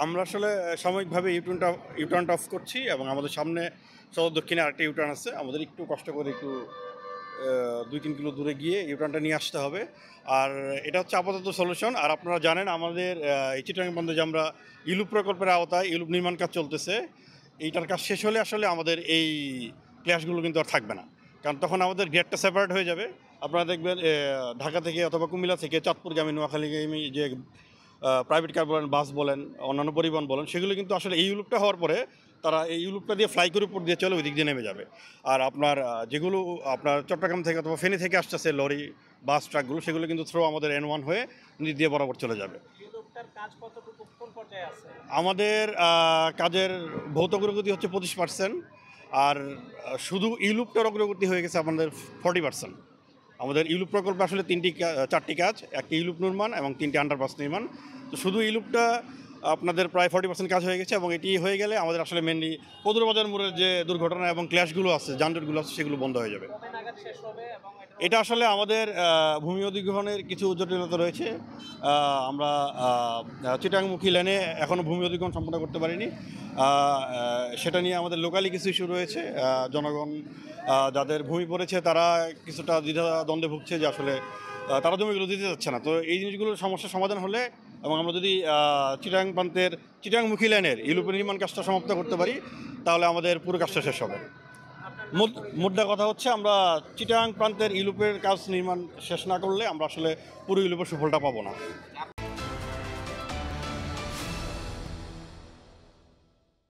আমরা আসলে সাময়িকভাবে ইউটার্নটা অফ করছি এবং আমাদের সামনে সদর দক্ষিণে আরেকটা ইউটার্ন আছে। আমাদের একটু কষ্ট করে একটু ২-৩ কিলো দূরে গিয়ে ইউটার্নটা নিয়ে আসতে হবে। আর এটা হচ্ছে আপাতত সলিউশন। আর আপনারা জানেন আমাদের এই চিটাগাং বন্দরে যে আমরা ইলুপ প্রকল্পের আওতায় ইলুপ নির্মাণ কাজ চলতেছে। এইটার কাজ শেষ হলে আসলে আমাদের এই ক্ল্যাশগুলো কিন্তু আর থাকবে না। কারণ তখন আমাদের গেটটা সেপারেট হয়ে যাবে। আপনারা দেখবেন ঢাকা থেকে অথবা কুমিল্লা থেকে চাঁদপুরগামী, নোয়াখালীগামী যে প্রাইভেট কার বলেন, বাস বলেন, অন্যান্য পরিবহন বলেন, সেগুলো কিন্তু আসলে এই ইউলুপটা হওয়ার পরে তারা এই ইউলুপটা দিয়ে ফ্লাই করে উপর দিয়ে চলে ওই দিক দিয়ে নেমে যাবে। আর আপনার যেগুলো আপনার চট্টগ্রাম থেকে অথবা ফেনী থেকে আসতেছে লরি, বাস, ট্রাকগুলো, সেগুলো কিন্তু থ্রো আমাদের N1 হয়ে নিচ দিয়ে বরাবর চলে যাবে। আমাদের কাজের ভৌত অগ্রগতি হচ্ছে 25%। আর শুধু ইউলুপটার অগ্রগতি হয়ে গেছে আমাদের 40%। আমাদের ইউলুপ প্রকল্পে আসলে 4টি কাজ, একটি ইউলুপ নির্মাণ এবং 3টি আন্ডারপাস নির্মাণ। তো শুধু ইউলুপটা আপনাদের প্রায় 40% কাজ হয়ে গেছে এবং এটি হয়ে গেলে আমাদের আসলে মেনলি কদুরবাজার মোড়ের যে দুর্ঘটনা এবং ক্ল্যাশগুলো আছে, যানজটগুলো আছে, সেগুলো বন্ধ হয়ে যাবে। এটা আসলে আমাদের ভূমি অধিগ্রহণের কিছু জটিলতা রয়েছে। আমরা চিটাংমুখী লেনে এখনও ভূমি অধিগ্রহণ সম্পন্ন করতে পারিনি। সেটা নিয়ে আমাদের লোকালি কিছু ইস্যু রয়েছে। জনগণ যাদের ভূমি পড়েছে তারা কিছুটা দ্বিধাদ্বন্দ্বে ভুগছে যে আসলে তারা জমিগুলো দিতে যাচ্ছে না। তো এই জিনিসগুলোর সমস্যার সমাধান হলে এবং আমরা যদি চিটাংমুখী লেনের ইউলুপের নির্মাণ কাজটা সমাপ্ত করতে পারি তাহলে আমাদের পুরো কাজটা শেষ হবে। মুদ্রা কথা হচ্ছে আমরা চিটাগাং প্রান্তের ইউলুপের কাজ নির্মাণ শেষ না করলে আমরা আসলে পুরো ইউলুপের সুফলটা পাবো না।